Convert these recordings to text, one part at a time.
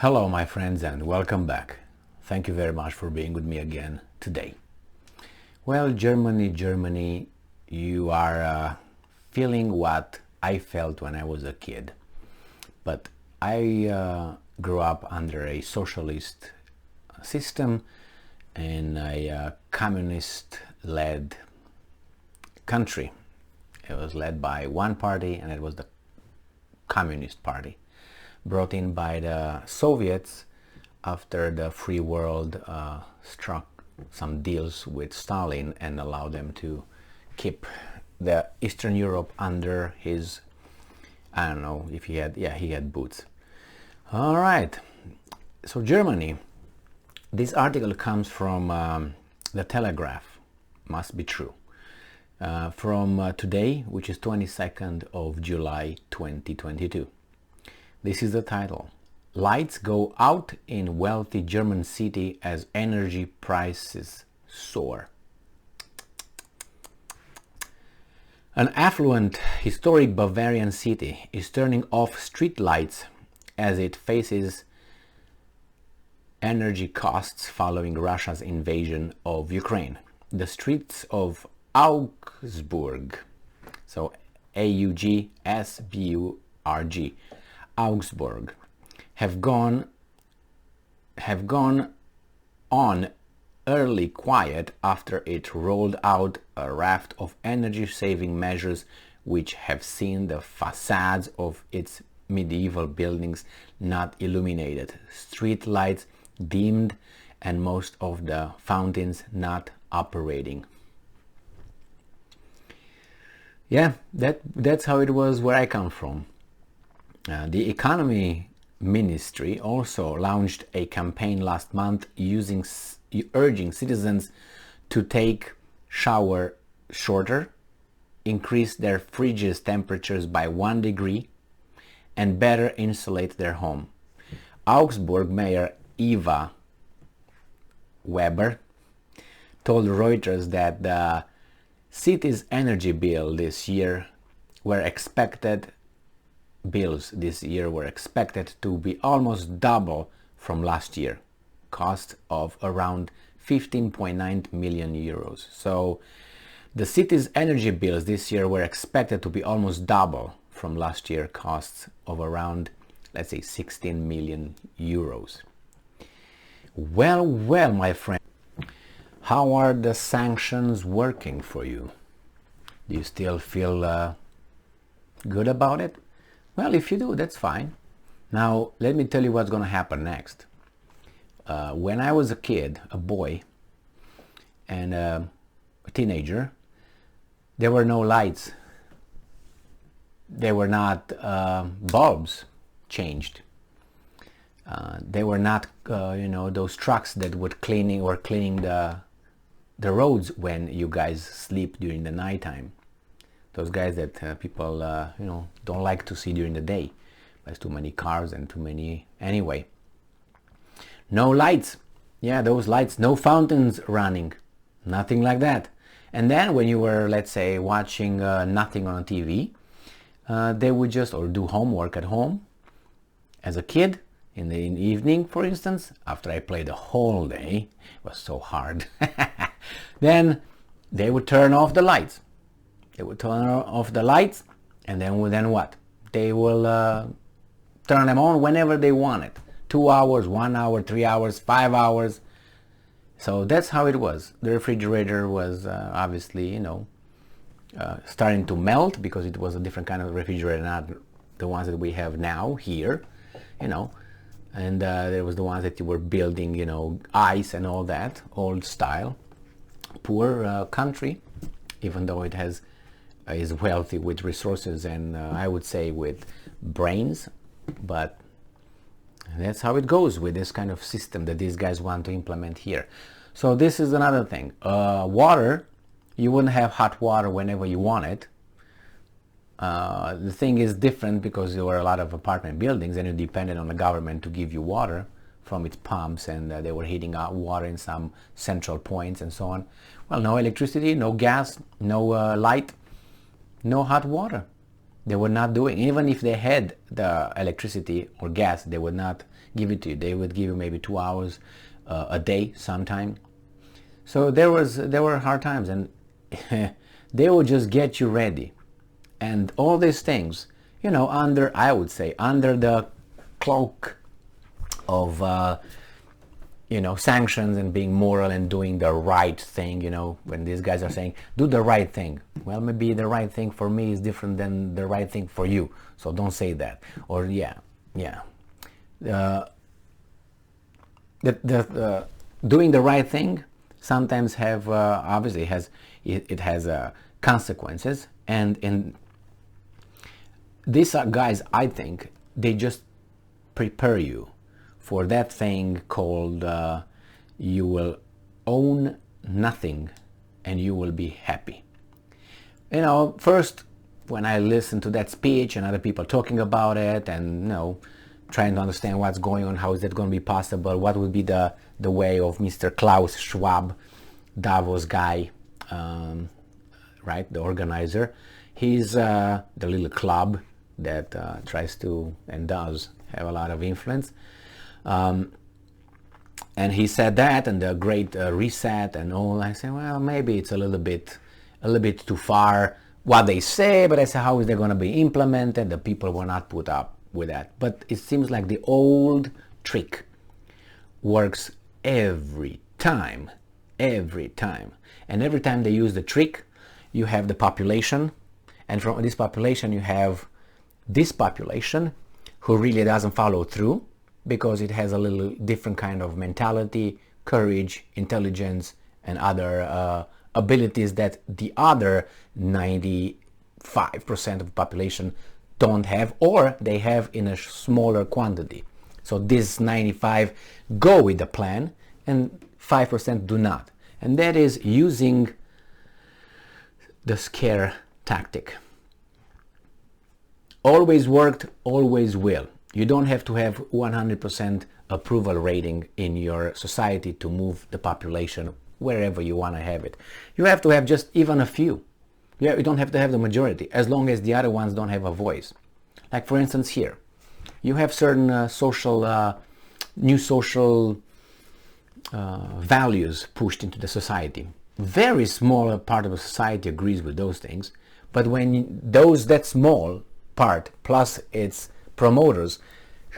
Hello my friends and welcome back. Thank you very much for being with me again today. Well, Germany, you are feeling what I felt when I was a kid. But I grew up under a socialist system in a communist-led country. It was led by one party, and it was the Communist Party, brought in by the Soviets after the free world struck some deals with Stalin and allowed them to keep the Eastern Europe under his, I don't know if he had boots. All right, so Germany. This article comes from the Telegraph, must be true, from today, which is 22nd of July 2022. This is the title. Lights go out in wealthy German city as energy prices soar. An affluent, historic Bavarian city is turning off street lights as it faces energy costs following Russia's invasion of Ukraine. The streets of Augsburg, so Augsburg, Augsburg, have gone on early quiet after it rolled out a raft of energy-saving measures which have seen the facades of its medieval buildings not illuminated, street lights dimmed, and most of the fountains not operating. Yeah, that's how it was where I come from. The economy ministry also launched a campaign last month urging citizens to take shower shorter, increase their fridges temperatures by 1 degree, and better insulate their home. Augsburg Mayor Eva Weber told Reuters that the city's energy bills this year were expected to be almost double from last year, cost of around 15.9 million euros. So the city's energy bills this year were expected to be almost double from last year, costs of around, let's say, 16 million euros. Well, my friend, how are the sanctions working for you? Do you still feel good about it? Well, if you do, that's fine. Now, let me tell you what's going to happen next. When I was a kid, a boy, and a teenager, there were no lights. There were not bulbs changed. They were not, those trucks that were cleaning the roads when you guys sleep during the nighttime. Those guys that people, don't like to see during the day. There's too many cars and too many anyway. No lights. Yeah, those lights. No fountains running. Nothing like that. And then when you were, let's say, watching nothing on TV, they would just, or do homework at home. As a kid, in the evening, for instance, after I played the whole day, it was so hard, then they would turn off the lights. They would turn off the lights, and then what? They will turn them on whenever they want it. 2 hours, 1 hour, 3 hours, 5 hours. So that's how it was. The refrigerator was obviously, starting to melt because it was a different kind of refrigerator, not the ones that we have now here, And there was the ones that you were building, ice and all that, old style. Poor country, even though it is wealthy with resources and I would say with brains, but that's how it goes with this kind of system that these guys want to implement here. So this is another thing. Water, you wouldn't have hot water whenever you want it. The thing is different because there were a lot of apartment buildings and you depended on the government to give you water from its pumps, and they were heating out water in some central points and so on. Well, no electricity, no gas, no light, no hot water. They were not doing, even if they had the electricity or gas, they would not give it to you. They would give you maybe 2 hours a day sometime. So there were hard times, and they would just get you ready. And all these things, you know, under, I would say, under the cloak of you know, sanctions and being moral and doing the right thing. You know, when these guys are saying do the right thing, well, maybe the right thing for me is different than the right thing for you, so don't say that. Or doing the right thing sometimes have obviously has consequences, and in these guys, I think they just prepare you for that thing called you will own nothing and you will be happy. You know, first when I listened to that speech and other people talking about it, and you know, trying to understand what's going on, how is that going to be possible, what would be the way of Mr. Klaus Schwab, Davos guy, right, the organizer. He's the little club that tries to and does have a lot of influence. And he said that, and the great reset and all. I said, well, maybe it's a little bit too far what they say, but I said, how is that going to be implemented? The people will not put up with that. But it seems like the old trick works every time. And every time they use the trick, you have the population, and from this population you have this population who really doesn't follow through, because it has a little different kind of mentality, courage, intelligence, and other abilities that the other 95% of the population don't have, or they have in a smaller quantity. So this 95 go with the plan and 5% do not. And that is using the scare tactic. Always worked, always will. You don't have to have 100% approval rating in your society to move the population wherever you want to have it. You have to have just even a few. You don't have to have the majority, as long as the other ones don't have a voice. Like for instance here, you have certain new social values pushed into the society. Very small part of the society agrees with those things, but when that small part plus its promoters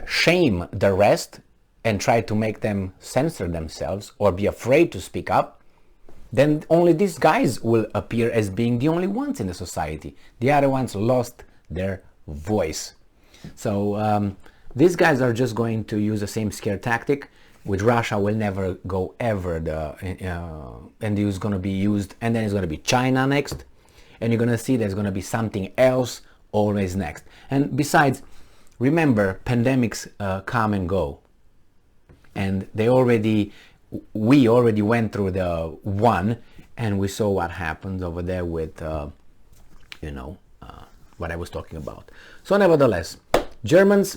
shame the rest and try to make them censor themselves or be afraid to speak up, then only these guys will appear as being the only ones in the society. The other ones lost their voice. So these guys are just going to use the same scare tactic. With Russia will never go ever, and it's going to be used, and then it's going to be China next, and you're going to see there's going to be something else always next. And besides, remember, pandemics come and go, and we already went through the one, and we saw what happened over there with what I was talking about. So nevertheless, Germans,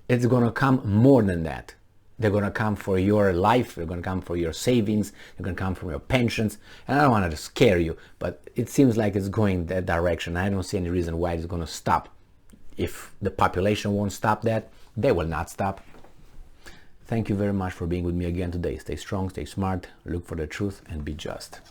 it's going to come more than that. They're going to come for your life, they're going to come for your savings, they're going to come from your pensions. And I don't want to scare you, but it seems like it's going that direction. I don't see any reason why it's going to stop. If the population won't stop that, they will not stop. Thank you very much for being with me again today. Stay strong, stay smart, look for the truth, and be just.